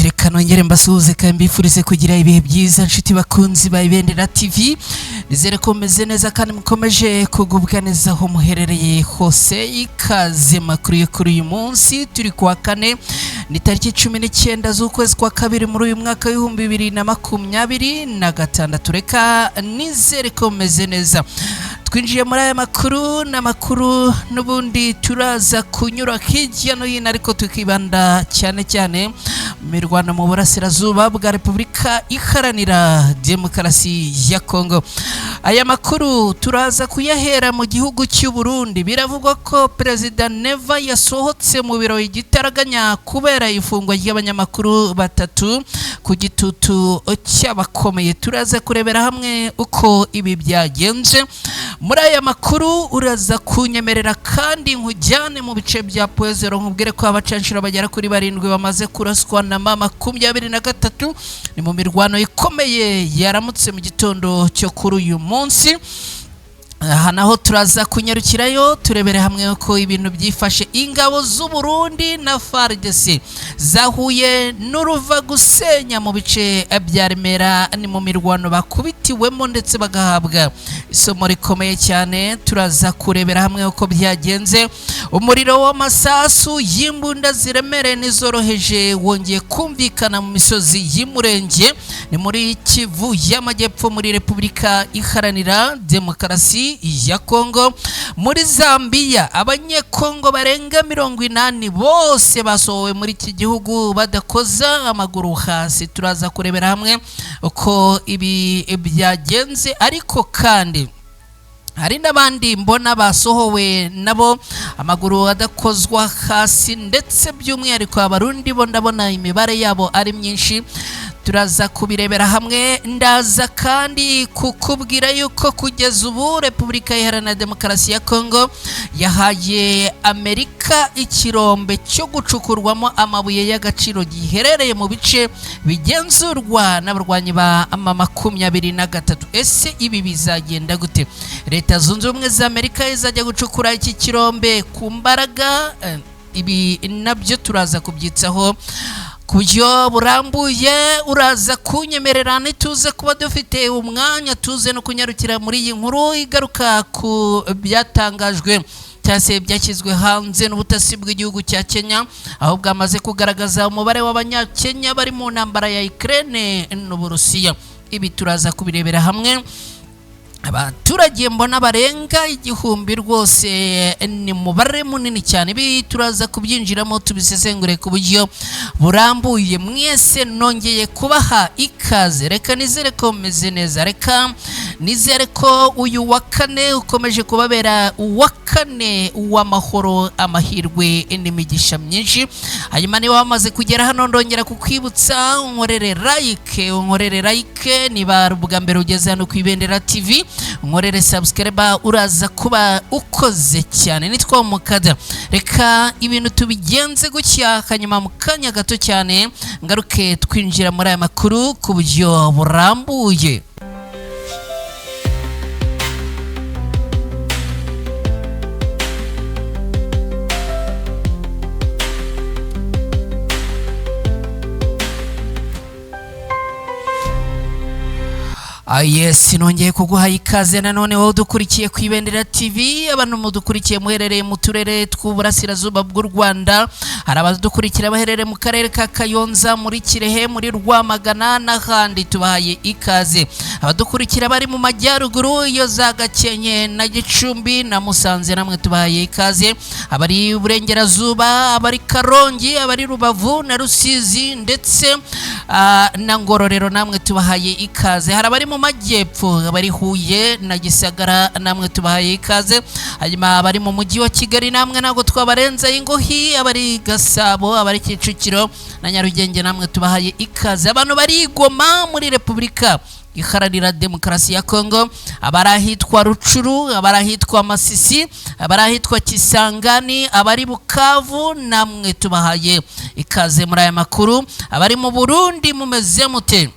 reka nongere mbasuhuze kandi mbifurize kugira ibihe byiza nshuti bakunzi ba Ibendera TV. Nizere ko meze neza kandi mukomeje kugubwa neza aho muherereye hose. Ikaze makuru yo kuri uyu munsi turi kuwa kane ni tariki 19 z'ukwezi kwa kabiri muri uyu mwaka w'ibihumbi 2026. Reka nizere ko meze neza. Twinjiye muri aya makuru n'amakuru n'ubundi turaza kunyura hirya no hino, ariko tukibanda cyane cyane mirwana mu burasirazuba bwa Repubulika Iharanira Demokarasi ya Kongo. Aya makuru turaza kuyahera mu gihugu cy'u Burundi. Biravugwa ko Perezida Neva yasohotse mu biro igitaraganya kubera ifungwa ry'abanyamakuru batatu ku gitutu cy'abakomeye. Turaza kurebera hamwe uko ibi byagenze. Muri aya makuru uraza kunyemerera kandi nkujyane mu bice bya Poezero nkubwire ko abacanshira bagera kuri 7 bamaze kuraswa na mama 23. Ni mu mirwano ikomeye yaramutse mu gitondo cyo kuri uyu munsi. Aha naho turaza kunyarukirayo turebere hamwe uko ibintu byifashe. Ingabo z'u Burundi na FARDC zahuye n'uruva gusenya mu bice bya Remera. Ni mu mirwano bakubitiwemo ndetse bagahabwa isomo rikomeye cyane. Turaza kurebera hamwe uko byagenze. Umuriro w'amasasu y'imbunda ziremereye n'izoroheje wongeye kumvikana mu misozi y'Umurenge ni muri Kivu y'Amajyepfo muri Repubulika Iharanira Demokarasi ya Kongo. Muri Zambia abanyekongo barenga 80 bose basohowe muri iki gihugu badakoza amaguru hasi. Turaza kurebera hamwe uko ibi byagenze, ariko kandi hari n'abandi mbona basohowe nabo amaguru adakozwa hasi, ndetse by'umwihariko abarundi bo ndabona imibare yabo ari myinshi. Turaza kubirebera hamwe. Ndaza kandi kukubwira yuko kugeza ubu Repubulika Iharanira Demokarasi ya Kongo yahaye Amerika ikirombe cyo gucukurwamo amabuye y'agaciro giherereye mu bice bigenzurwa n'abarwanyi ba M23. Ese ibi bizagenda gute? Leta Zunze Ubumwe za Amerika izajya gucukura iki kirombe ku mbaraga? Ibi nabyo turaza kubyitsaho kubyo burambuye. Uraza kunyemerera nituze kuba dufite umwanya tuze no kunyarukira muri iyi nkuru igaruka ku byatangajwe cyase byakizwe hanze n'ubutasi bw'igihugu cya Kenya, aho bwamaze kugaragaza umubare w'abanyakenya bari mu ntambara ya Ukraine n'Uburusiya. Ibi turaza kubirebera hamwe. Abaturage mbona barenga 1000 rwose ni mubare munini cyane. Ibi turaza kubyinjiramo tubisesengure ku buryo burambuye. Mwese nongeye kubaha ikaze. Reka nizere ko meze neza. Reka nizere ko uyu wa kane ukomeje kubabera uwa kane w'amahoro, amahirwe n'imigisha myinshi. Hanyuma niba wamaze kugera hano ndongera kukwibutsa unkorere like niba ubwa mbere ugeze hano ku Ibendera TV, unkorere subscribe, uraza kuba ukoze cyane. Nitwa Mukada. Reka ibintu tubigenze gutya, kanyuma mu kanya gato cyane ngaruke twinjira muri aya makuru ku buryo burambuye. Yes, nongeye kuguha ikaze nanone wowe dukurikiye ku Ibendera TV. Abantu mudukurikiye muherereye mu turere tw'uburasirazuba bw'u Rwanda, hari abadukurikira baherereye mu karere ka Kayonza, muri Kirehe, muri Rwamagana n'ahandi, tubahaye ikaze. Abadukurikira bari mu majyaruguru iyo za Gakenke na Gicumbi na Musanze namwe tubahaye ikaze. Abari Burengerazuba, abari Karongi, abari Rubavu na Rusizi ndetse na Ngororero namwe tubahaye ikaze. Hari abari mu majyepfo, abari Huye na Gisagara namwe tubahaye ikaze. Hanyuma abari mu mujyi wa Kigali namwe nago twabarenza ingohi, abari Gasabo, abari Kicukiro na Nyarugenge namwe tubahaye ikaze. Abantu bari Goma muri Repubulika Iharanira Demokarasi ya Kongo, abarahitwa Rucuru, abarahitwa Masisi, abarahitwa Kisangani, abari Bukavu namwe tubahaye ikaze muri aya makuru. Abari mu Burundi mumeze mute?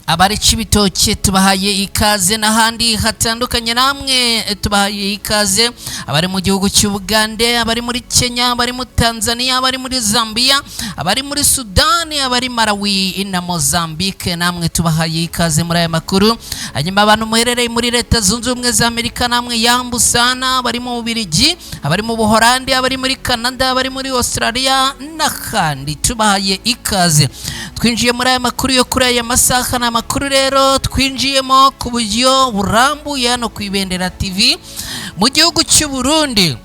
abari Cibitoke tubahaye ikaze n'ahandi hatandukanye namwe tubahaye ikaze, abari mu gihugu cy'Ubugande, abari muri Kenya, abari muri Tanzania, abari muri Zambia, abari muri Sudani, abari Malawi na Mozambique, namwe tubahaye ikaze muri aya makuru. Hanyuma abantu muherereye muri Leta Zunze Ubumwe za Amerika, namwe yambusana, abari mu Bubiligi, abari mu Buholandi, abari muri Canada, abari muri Australia n'akandi tubahaye ikaze. Twinjiye muri aya makuru yo kuri aya masaha, na makuru rero twinjiyemo ku buryo burambuye hano ku Ibendera TV. Mu gihugu cy'u Burundi,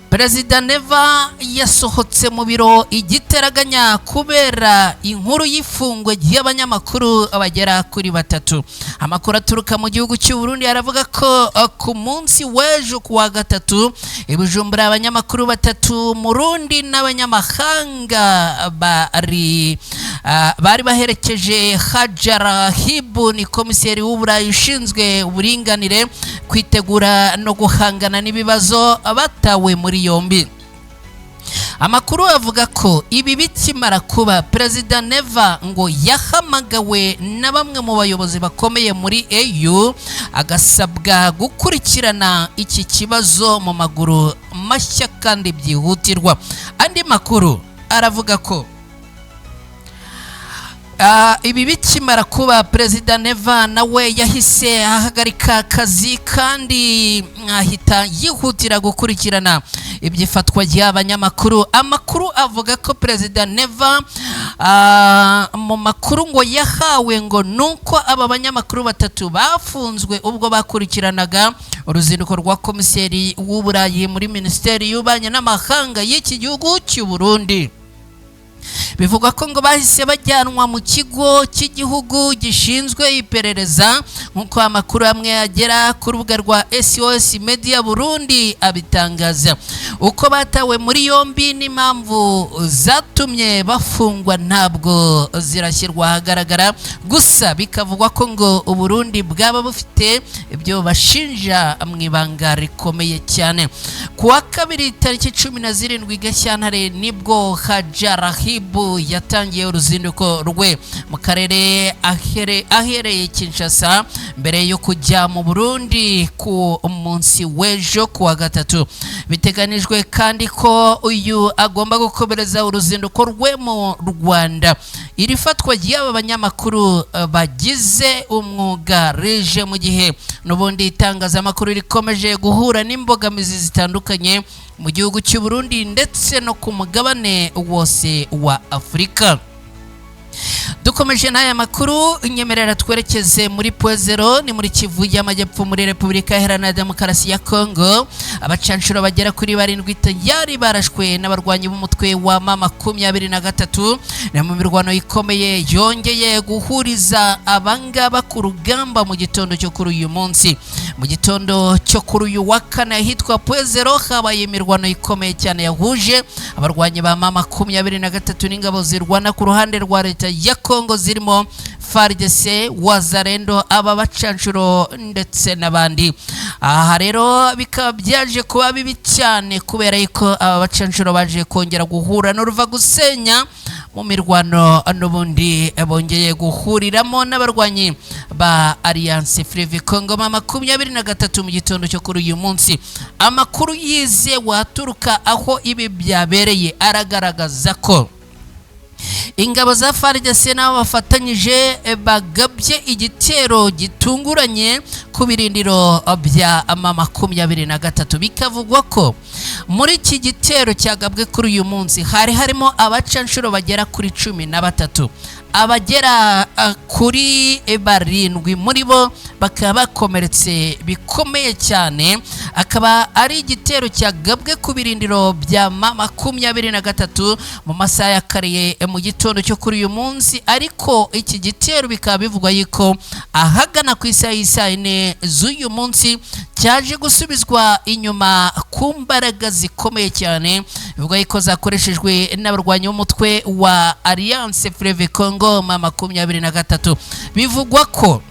Perezida Neva yasohotse mu biro igiteraganya kubera inkuru y'ifungwa ry'abanyamakuru abagera kuri batatu. Amakuru aturuka mu gihugu cy'u Burundi aravuga ko ku munsi w'ejo kuwa gatatu i Bujumbura abanyamakuru batatu Murundi n'abanyamahanga bari baherekeje Hajara Hibu, ni komiseri w'Uburayi ushinzwe uburinganire, kwitegura no guhangana n'ibibazo batawe muri yombi. Amakuru avuga ko ibi bikimara kuba, Perezida Neva ngo yahamagawe na bamwe mu bayobozi bakomeye muri EU agasabwa gukurikirana iki kibazo mu maguru mashya kandi byihutirwa. Andi makuru aravuga ko ibi bikimara kuba, Perezida Neva nawe yahise ahagarika akazi kandi ahita yihutira gukurikirana ibyifatwa ry'abanyamakuru. Amakuru avuga ko Perezida Neva mu makuru ngo yahawe ngo nuko aba banyamakuru batatu bafunzwe ubwo bakurikiranaga uruzinduko rwa komiseri w'Uburayi muri Minisiteri y'Ububanyi n'Amahanga y'iki gihugu cy'u Burundi. Bivugwa ko ngo bahise bajyanwa mu kigo cy'igihugu gishinzwe iperereza, nk'uko amakuru amwe agera ku rubuga rwa SOS Media Burundi abitangaza. Uko batawe muri yombi n'impamvu zatumye bafungwa ntabwo zirashyirwa ahagaragara, gusa bikavugwa ko ngo Uburundi bwaba bufite ibyo bashinja mu ibanga rikomeye cyane. Kuwa kabiri tariki 17 Gashyantare nibwo Hajara Hibu yatangiye uruzinduko rwe mu karere ahereye Kinshasa mbere yo kujya mu Burundi ku munsi w'ejo kuwa gatatu. Biteganijwe kandi ko uyu agomba gukomereza uruzinduko rwe mu Rwanda. Iri fatwa ry'aba banyamakuru bagize umwuga rije mu gihe n'ubundi itangazamakuru rikomeje guhura n'imbogamizi zitandukanye mu gihugu cy'u Burundi ndetse no ku mugabane wose wa Afrika. Dukomeje n'aya makuru, nyemerera twerekeze muri Poezero, ni muri Kivu y'Amajyepfo muri Repubulika Iharanira Demokarasi ya Kongo. Abacanshuro bagera kuri 7 tayari barashwe n'abarwanyi b'umutwe wa M23 na mu mirwano ikomeye yongeye guhuriza abangaba ku rugamba mu gitondo cyo kuri uyu munsi. Mu gitondo cyo kuri uyu wa kane hitwa Poezero habaye imirwano ikomeye cyane yahuje abarwanyi ba M23 n'ingabo zirwana ku ruhande rwa leta ya Kongo zirimo FARDC, Wazalendo, aba bacanshuro ndetse n'abandi. Aha rero bikaba byaje kuba bibi cyane kubera yuko aba bacanshuro baje kongera guhura n'uruva gusenya mu mirwano n'ubundi bongeye guhuriramo n'abarwanyi ba Alliance Fleuve Congo M23 mu gitondo cyo kuri uyu munsi. Amakuru yize waturuka aho ibi byabereye aragaragaza ko ingabo za FARDC nabo bafatanyije bagabye igitero gitunguranye ku birindiro bya M23. Bikavugwa ko muri iki gitero cyagabwe kuri uyu munsi hari harimo abacanshuro bagera kuri 13. Abagera kuri 7 muri bo bakaba bakomeretse bikomeye cyane. Akaba ari igitero cyagabwe ku birindiro bya M23 mu masaha ya kare mu gitondo cyo kuri uyu munsi, ariko iki gitero bikaba bivugwa yuko ahagana ku isaha y'isa 4 z'uyu munsi cyaje gusubizwa inyuma ku mbaraga zikomeye cyane. Bivugwa yuko zakoreshejwe n'abarwanyi b'umutwe wa Alliance Fleuve Congo M23. Bivugwa ko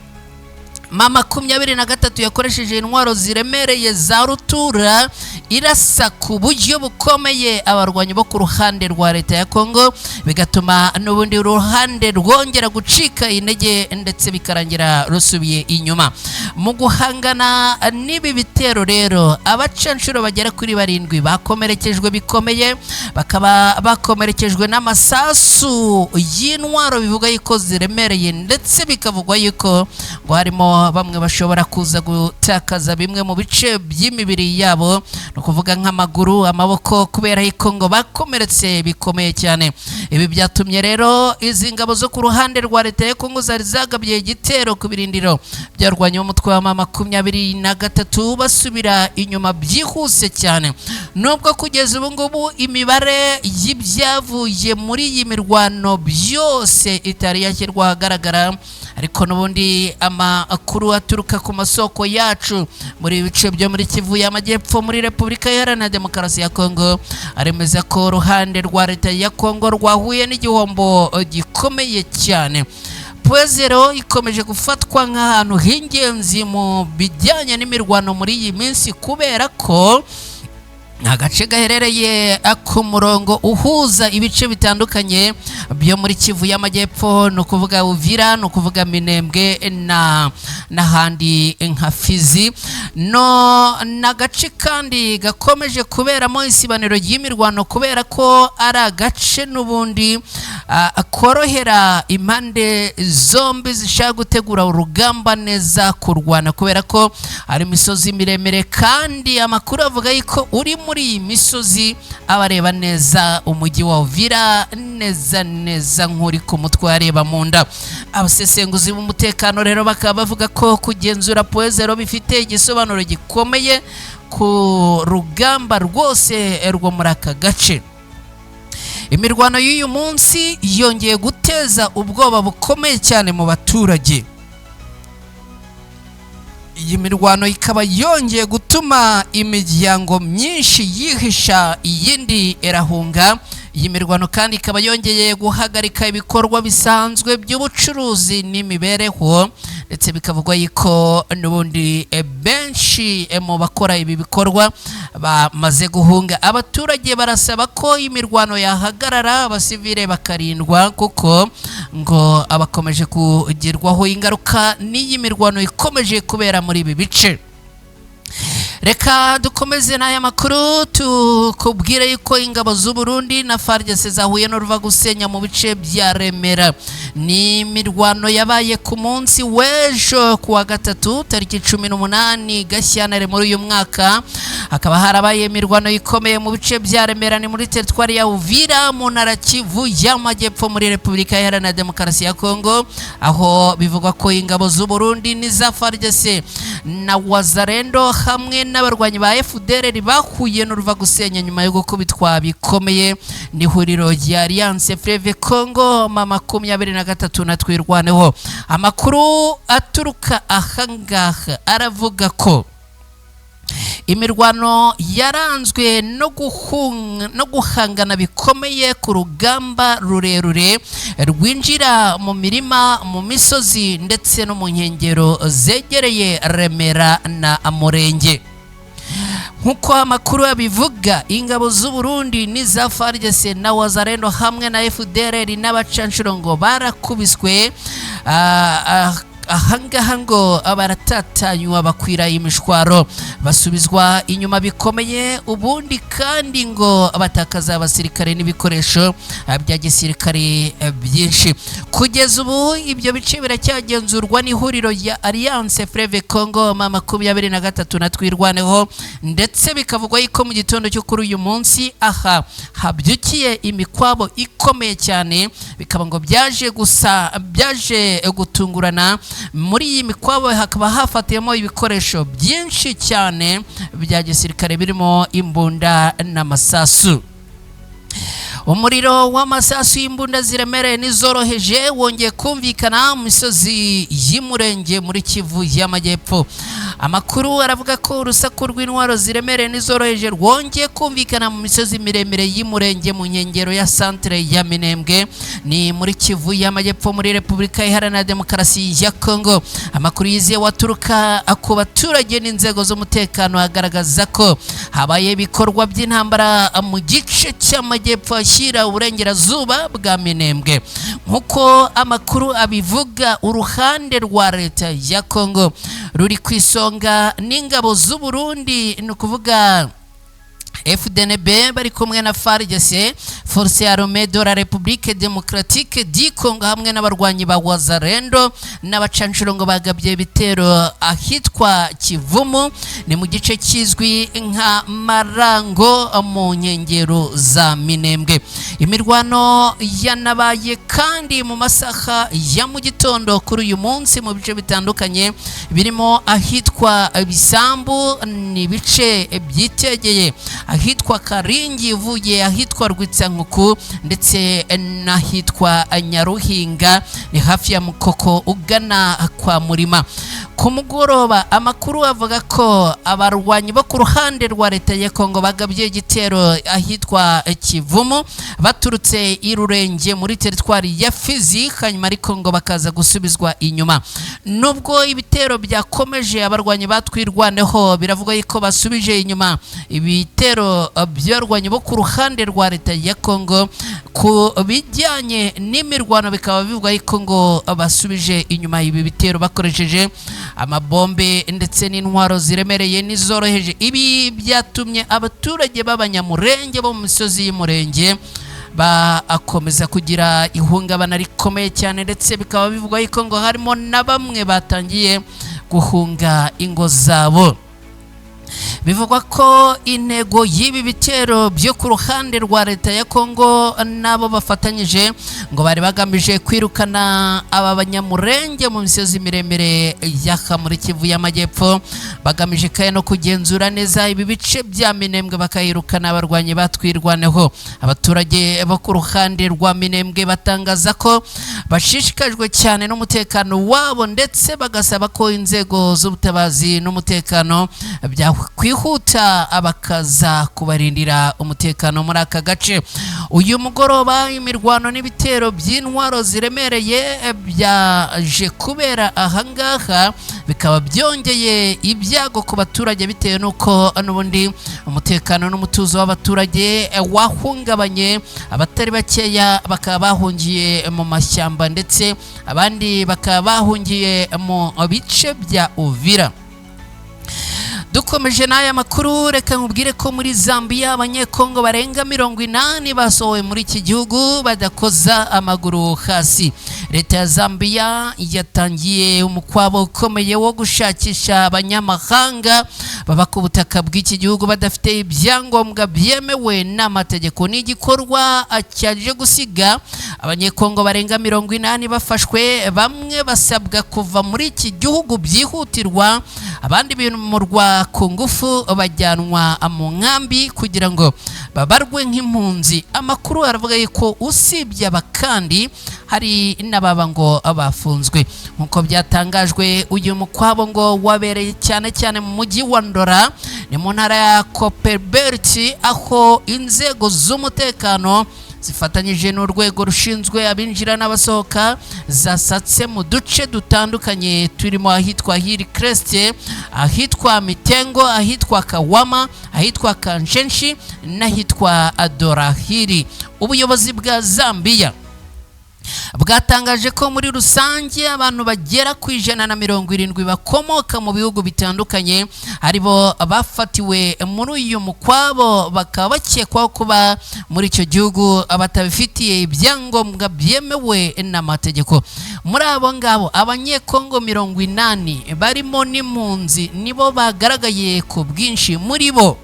M23 yakoresheje intwaro ziremereye za rutura irasa ku buryo bukomeye abarwanyi bo ku ruhande rwa leta ya Kongo, bigatuma n'ubundi ruhande rwongera gucika intege ndetse bikarangira rusubiye inyuma. Mu guhangana n'ibi bitero rero, abacanshuro bagera kuri 7 bakomerekejwe bikomeye, bakaba bakomerekejwe n'amasasu y'intwaro bivuga yuko ziremereye, ndetse bikavugwa yuko ngo harimo bamwe bashobora kuza gutakaza bimwe mu bice by'imibiri yabo, no kuvuga nk'amaguru, amaboko, kubera yuko ngo bakomeretse bikomeye cyane. Ibi byatumye rero izi ngabo zo ku ruhande rwa leta ya Kongo zari zagabye igitero ku birindiro byarwanya umutwe wa M23 basubira inyuma byihuse cyane. Nubwo kugeza ubu ngubu imibare y'ibyavuye muri iyi mirwano byose itari yashyirwa ahagaragara, ariko n'ubundi amakuru aturuka ku masoko yacu muri ibice byo muri Kivu y'Amajyepfo muri Repubulika Iharanira Demokarasi ya Kongo aremeza ko uruhande rwa leta ya Kongo rwahuye n'igihombo gikomeye cyane. Puezero ikomeje gufatwa nk'ahantu h'ingenzi mu bijyanye n'imirwano muri iyi minsi, kubera ko agace gaherereye ku murongo uhuza ibice bitandukanye byo muri Kivu y'Amajyepfo, no kuvuga Uvira, no kuvuga Minembwe n'ahandi nka Fizi, n'agace kandi gakomeje kuberamo isibaniro ry'imirwano, kubera ko ari agace n'ubundi korohera impande zombi zishaka gutegura urugamba neza kurwana, kubera ko ari imisozi miremire, kandi amakuru avuga yuko uri muri iyi misozi abareba neza umujyi wa Uvira neza nk'uri ku mutwe areba mu nda. Abasesenguzi b'umutekano rero bakaba bavuga ko kugenzura Puezero bifite igisobanuro gikomeye ku rugamba rwose rwo muri aka gace. Imirwano y'uyu munsi yongeye guteza ubwoba bukomeye cyane mu baturage. Iyi mirwano ikaba yongeye gutuma imiryango myinshi yihisha, iyindi irahunga. Iyi mirwano kandi ikaba yongeye guhagarika ibikorwa bisanzwe by'ubucuruzi n'imibereho, ndetse bikavugwa yuko n'ubundi benshi mu bakora ibi bikorwa bamaze guhunga. Abaturage barasaba ko imirwano yahagarara, abasivile bakarindwa, kuko ngo abakomeje kugirwaho ingaruka n'iyi mirwano ikomeje kubera muri ibi bice. Reka dukomeze n'aya makuru tukubwire yuko ingabo z'u Burundi na FARDC zahuye n'uruva gusenya mu bice bya Remera. Ni imirwano yabaye ku munsi w'ejo kuwa gatatu tariki 18 Gashyantare muri uyu mwaka. Hakaba harabaye imirwano ikomeye mu bice bya Remera, ni muri teritwari ya Uvira mu ntara Kivu y'Amajyepfo muri Repubulika Iharanira Demokarasi ya Kongo, aho bivugwa ko ingabo z'u Burundi n'iza FARDC na Wazalendo hamwe n'abarwanyi ba FDLR bahuye n'uruva gusenya nyuma yo gukubitwa bikomeye n'ihuriro rya Alliance Fleuve Congo M23 na twirwaneho. Amakuru aturuka ahangaha aravuga ko imirwano yaranzwe no guhangana bikomeye ku rugamba rurerure rwinjira mu mirima, mu misozi, ndetse no mu nkengero zegereye Remera na Murenge. Nkuko amakuru abivuga, ingabo z'u Burundi n'iza FARDC na Wazalendo hamwe na FDLR n'abacanshuro ngo barakubiswe ahangaha ngo abaratatanywa bakwira imishwaro, basubizwa inyuma bikomeye, ubundi kandi ngo abatakaza abasirikare n'ibikoresho bya gisirikare byinshi. Kugeza ubu ibyo bice biracyagenzurwa n'ihuriro ya Alliance Fleuve Congo M23 na twirwaneho, ndetse bikavugwa yuko mu gitondo cyo kuri uyu munsi aha habyukiye imikwabo ikomeye cyane, bikaba ngo byaje gutungurana. Muri iyi mikwabo hakaba hafatiyemo ibikoresho byinshi cyane bya gisirikare birimo imbunda n'amasasu. Umuriro w'amasasu y'imbunda ziremereye n'izoroheje wongeye kumvikana mu misozi y'Umurenge muri Kivu y'Amajyepfo. Amakuru aravuga ko urusaku rw'intwaro ziremereye n'izoroheje rwongeye kumvikana mu misozi miremire y'umurenge mu nkengero ya centre ya Minembwe ni muri Kivu y'Amajyepfo muri Repubulika Iharanira Demokarasi ya Kongo. Amakuru yizewe waturuka ku baturage n'inzego z'umutekano agaragaza ko habaye ibikorwa by'intambara mu gice cy'Amajyepfo ashyira uburengerazuba bwa Minembwe. Nkuko amakuru abivuga, uruhande rwa leta ya Kongo ruri ku isonga n'ingabo z'u Burundi, ni ukuvuga FDNB bari kumwe na FARDC, Force Armée de la République Démocratique du Congo, hamwe n'abarwanyi ba Wazalendo n'abacancurongo bagabye ibitero ahitwa Kivumu, ni mu gice kizwi nka Marango mu nkengero za Minembwe. Imirwano yanabaye kandi mu masaha ya mu gitondo kuri uyu munsi mu bice bitandukanye birimo ahitwa Bisambu, ni bice byitegeye ahitwa Karingi ivuye ahitwa Rwitsankuku, ndetse n'ahitwa Nyaruhinga ni hafi ya Mukoko ugana kwa Murima. Ku mugoroba amakuru avuga ko abarwanyi bo ku ruhande rwa leta ya Kongo bagabye igitero ahitwa Kivumu baturutse irurenge muri teritwari ya Fizi, hanyuma ariko ngo bakaza gusubizwa inyuma. Nubwo ibitero byakomeje, abarwanyi batwirwaneho biravuga ko basubije inyuma ibitero by'abarwanyi bo ku ruhande rwa leta ya Kongo. Ku bijyanye n'imirwano bikaba bivuga ko ngo basubije inyuma ibi bitero bakoresheje amabombe ndetse n'intwaro ziremereye n'izoroheje. Ibi byatumye abaturage b'abanyamurenge bo mu misozi y'umurenge bakomeza kugira ihungabana rikomeye cyane, ndetse bikaba bivuga ko ngo harimo na bamwe batangiye guhunga ingo zabo. Bivugwa ko intego y'ibi bitero byo ku ruhande rwa leta ya Kongo nabo bafatanyije ngo bari bagamije kwirukana aba banyamurenge mu misozi miremire y'aka muri Kivu y'Amajyepfo, bagamije kandi no kugenzura neza ibi bice bya Minembwe bakayirukana abarwanyi batwirwaneho. Abaturage bo ku ruhande rwa Minembwe batangaza ko bashishikajwe cyane n'umutekano wabo, ndetse bagasaba ko inzego z'ubutabazi n'umutekano kwihuta abakaza kubarindira umutekano muri aka gace. Uyu mugoroba imirwano n'ibitero by'intwaro ziremereye byaje kubera ahangaha, bikaba byongeye ibyago ku baturage bitewe n'uko n'ubundi umutekano n'umutuzo w'abaturage wahungabanye. Abatari bakeya bakaba bahungiye mu mashyamba, ndetse abandi bakaba bahungiye mu bice bya Uvira. Dukomeje n'aya makuru, reka nkubwire ko muri Zambia abanyekongo barenga 80 basohowe muri iki gihugu badakoza amaguru hasi. Leta ya Zambia yatangiye umukwabo ukomeye wo gushakisha abanyamahanga baba ku butaka bw'iki gihugu badafite ibyangombwa byemewe n'amategeko. Ni igikorwa cyaje gusiga abanyekongo barenga 80 bafashwe, bamwe basabwa kuva muri iki gihugu byihutirwa, abandi bimurwa ku ngufu bajyanwa mu nkambi kugira ngo babarwe nk'impunzi. Amakuru aravuga ko usibye abakandi hari n'ababa ngo bafunzwe. Nkuko byatangajwe, uyu mukwabo ngo wabereye cyane cyane mu mujyi wa Ndora, ni mu ntara ya Copperbelt, aho inzego z'umutekano zifatanyije n'urwego rushinzwe abinjira n'abasohoka zasatse mu duce dutandukanye turimo ahitwa Hillcrest, ahitwa Mitengo, ahitwa Kawama, ahitwa Kanshenshi n'ahitwa Adorahiri. Ubuyobozi bwa Zambia bwatangaje ko muri rusange abantu bagera ku 170 bakomoka mu bihugu bitandukanye aribo bafatiwe muri uyu mukwabo, bakaba bakekwaho kuba muri icyo gihugu abatabifitiye ibyangombwa byemewe n'amategeko. Muri abo ngabo abanyekongo 80 barimo n'impunzi nibo bagaragaye ku bwinshi. Muri bo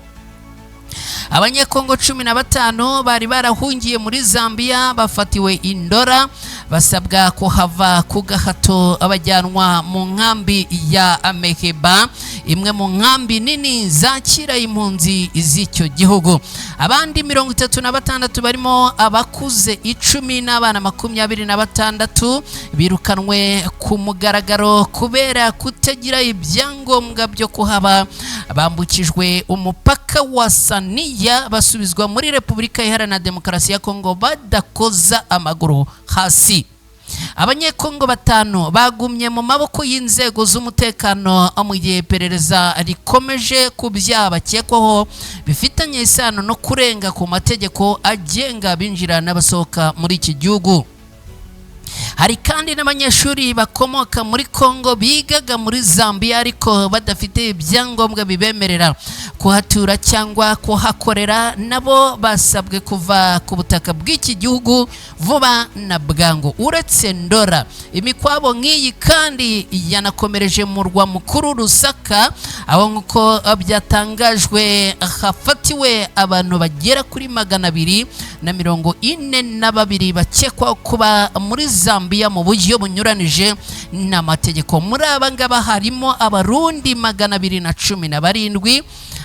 abanyekongo 15 bari barahungiye muri Zambia bafatiwe Indora, basabwa kuhava ku gahato abajyanwa mu nkambi ya Meheba imwe mu nkambi nini zakira impunzi z'icyo gihugu. Abandi 36 barimo abakuze 10 n'abana 26 birukanwe ku mugaragaro kubera kutagira ibyangombwa byo kuhaba, bambukijwe umupaka wa Saniya basubizwa muri Repubulika Iharanira Demokarasi ya Kongo badakoza amaguru hasi. Abanyekongo 5 bagumye mu maboko y'inzego z'umutekano mu gihe iperereza rikomeje ku byaha bakekwaho bifitanye isano no kurenga ku mategeko agenga binjira n'abasohoka muri iki gihugu. Hari kandi n'abanyeshuri bakomoka muri Kongo bigaga muri Zambia ariko badafite ibyangombwa bibemerera kuhatura cyangwa kuhakorera, nabo basabwe kuva ku butaka bw'iki gihugu vuba na bwangu. Uretse Ndora, imikwabo nk'iyi kandi yanakomereje mu murwa mukuru Lusaka, aho nk'uko byatangajwe hafatiwe abantu bagera kuri 242 bakekwa kuba muri Zambia mu buryo bunyuranije n'amategeko. Muri aba ngaba harimo Abarundi 217,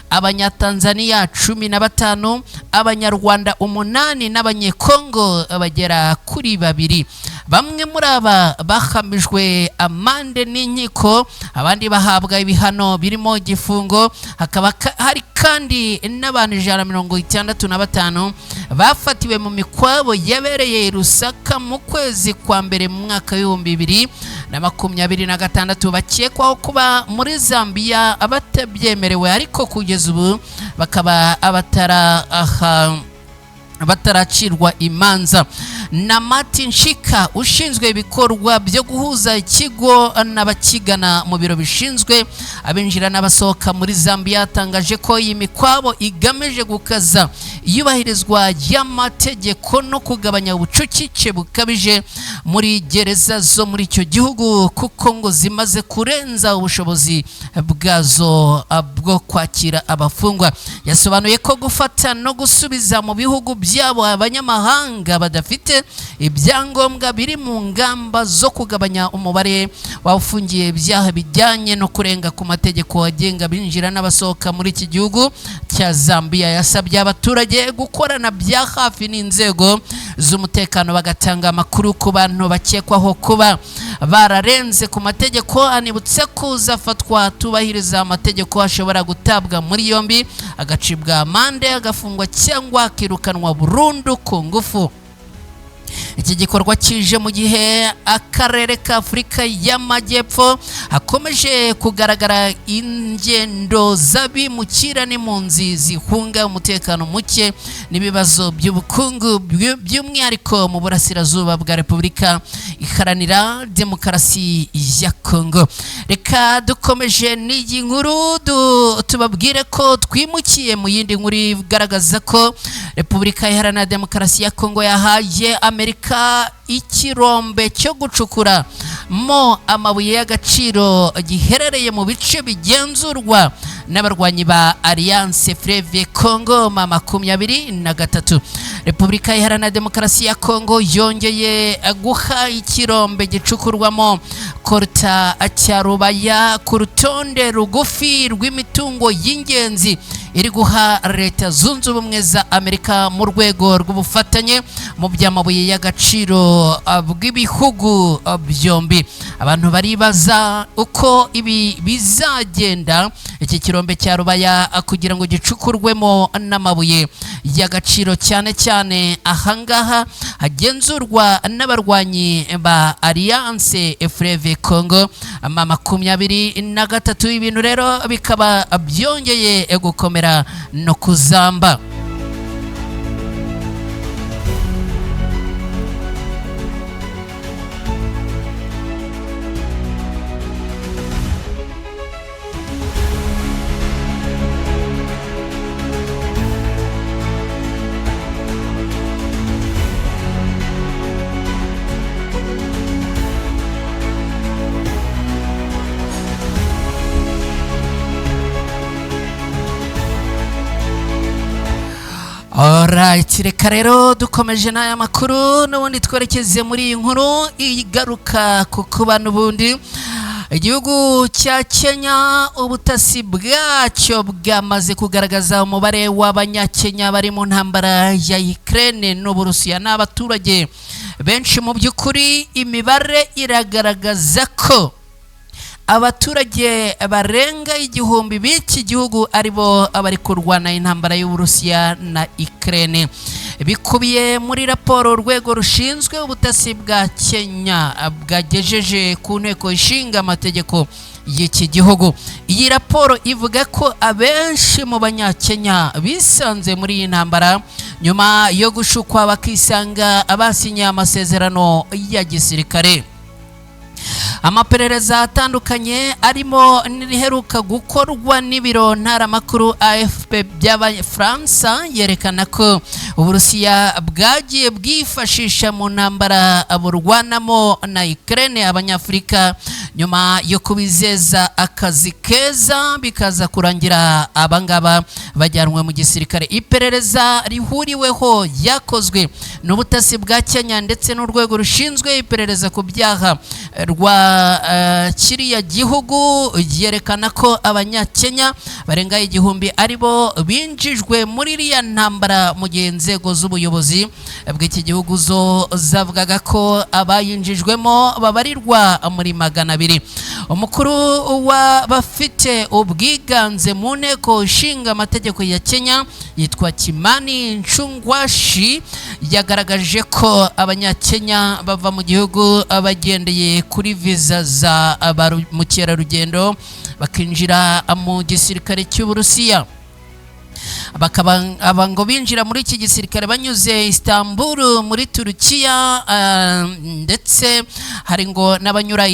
Abanyatanzania 15, Abanyarwanda 8 n'Abanyekongo bagera kuri 2. Bamwe muri aba bahamijwe amande n'inkiko, abandi bahabwa ibihano birimo igifungo. Hakaba hari kandi n'abantu 165 bafatiwe mu mikwabo yabereye Lusaka mu kwezi kwa mbere mu mwaka w'2026 bakekwaho kuba muri Zambia abatabyemerewe, ariko kugeza ubu bakaba bataracirwa imanza. Na Martin Shika ushinzwe ibikorwa byo guhuza ikigo n'abakigana mu biro bishinzwe abinjira n'abasohoka muri Zambia atangaje ko iyi mikwabo igamije gukaza iyubahirizwa y'amategeko no kugabanya ubucucike bukabije muri gereza zo muri icyo gihugu, kuko ngo zimaze kurenza ubushobozi bwazo bwo kwakira abafungwa. Yasobanuye ko gufata no gusubiza mu bihugu byabo abanyamahanga badafite ibyangombwa biri mu ngamba zo kugabanya umubare w'abafungiye ibyaha bijyanye no kurenga ku mategeko agenga binjira n'abasohoka muri iki gihugu cya Zambia. Yasabye abaturage gukorana bya hafi n'inzego z'umutekano bagatanga amakuru ku bantu bakekwaho kuba bararenze ku mategeko. Anibutse ko uzafatwa tubahiriza amategeko ashobora gutabwa muri yombi, agacibwa amande, agafungwa cyangwa akirukanwa burundu ku ngufu. Iki gikorwa kije mu gihe akarere ka Afurika y'Amajyepfo hakomeje kugaragara ingendo z'abimukira n'impunzi zihunga umutekano muke n'ibibazo by'ubukungu by'umwihariko mu burasirazuba bwa Repubulika Iharanira Demokarasi ya Kongo. Reka dukomeje n'iyi nkuru tubabwire ko twimukiye mu yindi nkuru igaragaza ko Repubulika Iharanira Demokarasi ya Kongo yahaye Amerika ikirombe cyo gucukura mo amabuye y'agaciro giherereye mu bice bigenzurwa n'abarwanyi ba Alliance Fleuve Congo 23. Repubulika Iharanira Demokarasi ya Kongo yongeye guha ikirombe gicukurwamo Korta cya Rubaya ku rutonde rugufi rw'imitungo y'ingenzi iri guha Leta Zunze Ubumwe za Amerika mu rwego rw'ubufatanye mu by'amabuye y'agaciro bw'ibihugu byombi. Abantu baribaza uko ibi bizagenda. Iki kirombe cya Rubaya kugira ngo gicukurwemo n'amabuye y'agaciro cyane cyane ahangaha hagenzurwa n'abarwanyi ba Alliance Fleuve Congo 23. Ibintu rero bikaba byongeye gukomera no kuzamba. Alright, reka rero dukomeje n'aya makuru n'ubundi twerekeze muri iyi nkuru igaruka ku kuba n'ubundi igihugu cya Kenya ubutasi bwacyo bwamaze kugaragaza umubare w'abanyakenya bari mu ntambara ya Ukraine n'Uburusiya n'abaturage benshi. Mu by'ukuri imibare iragaragaza ko abaturage barenga igihumbi b'iki gihugu aribo abari kurwana intambara y'Uburusiya na Ukraine. Bikubiye muri raporo urwego rushinzwe ubutasi bwa Kenya bwagejeje ku nteko ishinga amategeko y'iki gihugu. Iyi raporo ivuga ko abenshi mu banyakenya bisanze muri iyi ntambara nyuma yo gushukwa bakisanga abasinye amasezerano ya gisirikare. Amaperereza atandukanye arimo niriheruka gukorwa n'ibiro ntaramakuru AFP by'Abafaransa yerekana ko Uburusiya bwagiye bwifashisha mu ntambara burwanamo na Ukraine abanyafurika nyuma yo kubizeza akazi keza bikaza kurangira abangaba bajyanwe mu gisirikare. Iperereza rihuriweho yakozwe n'ubutasi bwa Kenya ndetse n'urwego rushinzwe iperereza ku byaha rwa kiriya gihugu yerekana ko abanyakenya barenga igihumbi aribo binjijwe muri iriya ntambara mu gihe inzego z'ubuyobozi bw'iki gihugu zo zavugaga ko abayinjijwemo babarirwa muri 200. Umukuru w'abafite ubwiganze mu nteko ishinga amategeko ya Kenya yitwa Kimani Nchungwashi yagaragaje ko abanyakenya bava mu gihugu abagendeye kuri viza za mukerarugendo bakinjira mu gisirikare cy'Uburusiya. Bakaba ngo binjira muri iki gisirikare banyuze Istanbul muri Turukiya, ndetse hari ngo n'abanyura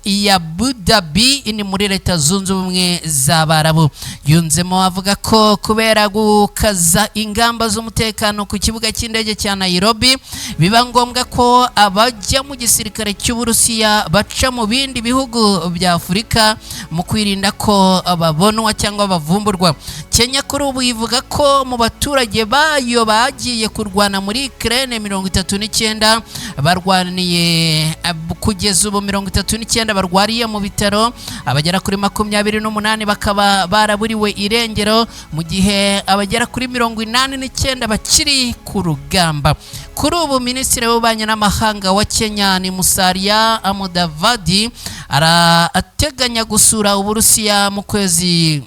iya Abu Dhabi ni muri Leta Zunze Ubumwe z'Abarabu. Yunzemo avuga ko kubera gukaza ingamba z'umutekano ku kibuga cy'indege cya Nairobi biba ngombwa ko abajya mu gisirikare cy'Uburusiya baca mu bindi bihugu bya Afurika mu kwirinda ko babonwa cyangwa bavumburwa. Kenya kuri ubu ivuga ko mu baturage bayo bagiye kurwana muri Ukraine 39 barwaniye kugeza ubu 39 barwariye mu bitaro, abagera kuri 28 bakaba baraburiwe irengero mu gihe abagera kuri 89 bakiri ku rugamba. Kuri ubu Minisitiri w'Ububanyi n'Amahanga wa Kenya ni Musalia Mudavadi arateganya gusura Uburusiya mu kwezi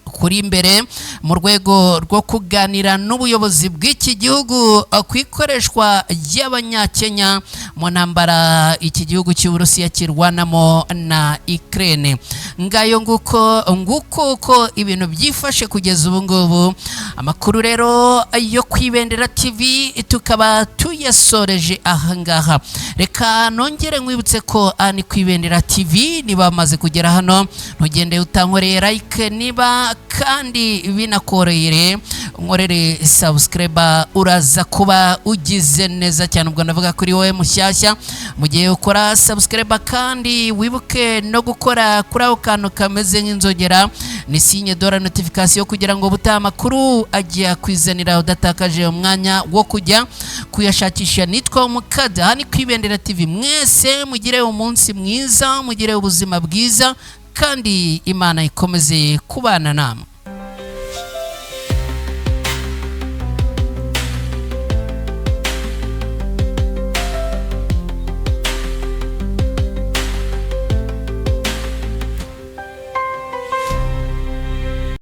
kuri imbere mu rwego rwo kuganira n'ubuyobozi bw'iki gihugu ku ikoreshwa y'abanyakenya mu ntambara iki gihugu cy'Uburusiya kirwanamo na Ukraine. Ngayo nguko ibintu byifashe kugeza ubu ngubu. Amakuru rero yo kwibendera TV tukaba tuyasoreje ahangaha. Reka nongere nkwibutse ko ani kwibendera TV niba bamaze kugera hano ntugende utankoreye like, niba kandi binakoreye nkorere subscribe uraza kuba ugize neza cyane. Ubwo ndavuga kuri wowe mushyashya mu gihe ukora subscribe kandi wibuke no gukora kuri ako kantu kameze nk'inzogera ni signe dora notification kugira ngo butaha amakuru ajya kwizanira udatakaje umwanya wo kujya kuyashakisha. Nitwa Umukada, hani kwibendera TV. Mwese mugire umunsi mwiza, mugire ubuzima bwiza kandi Imana ikomeze kubana namwe.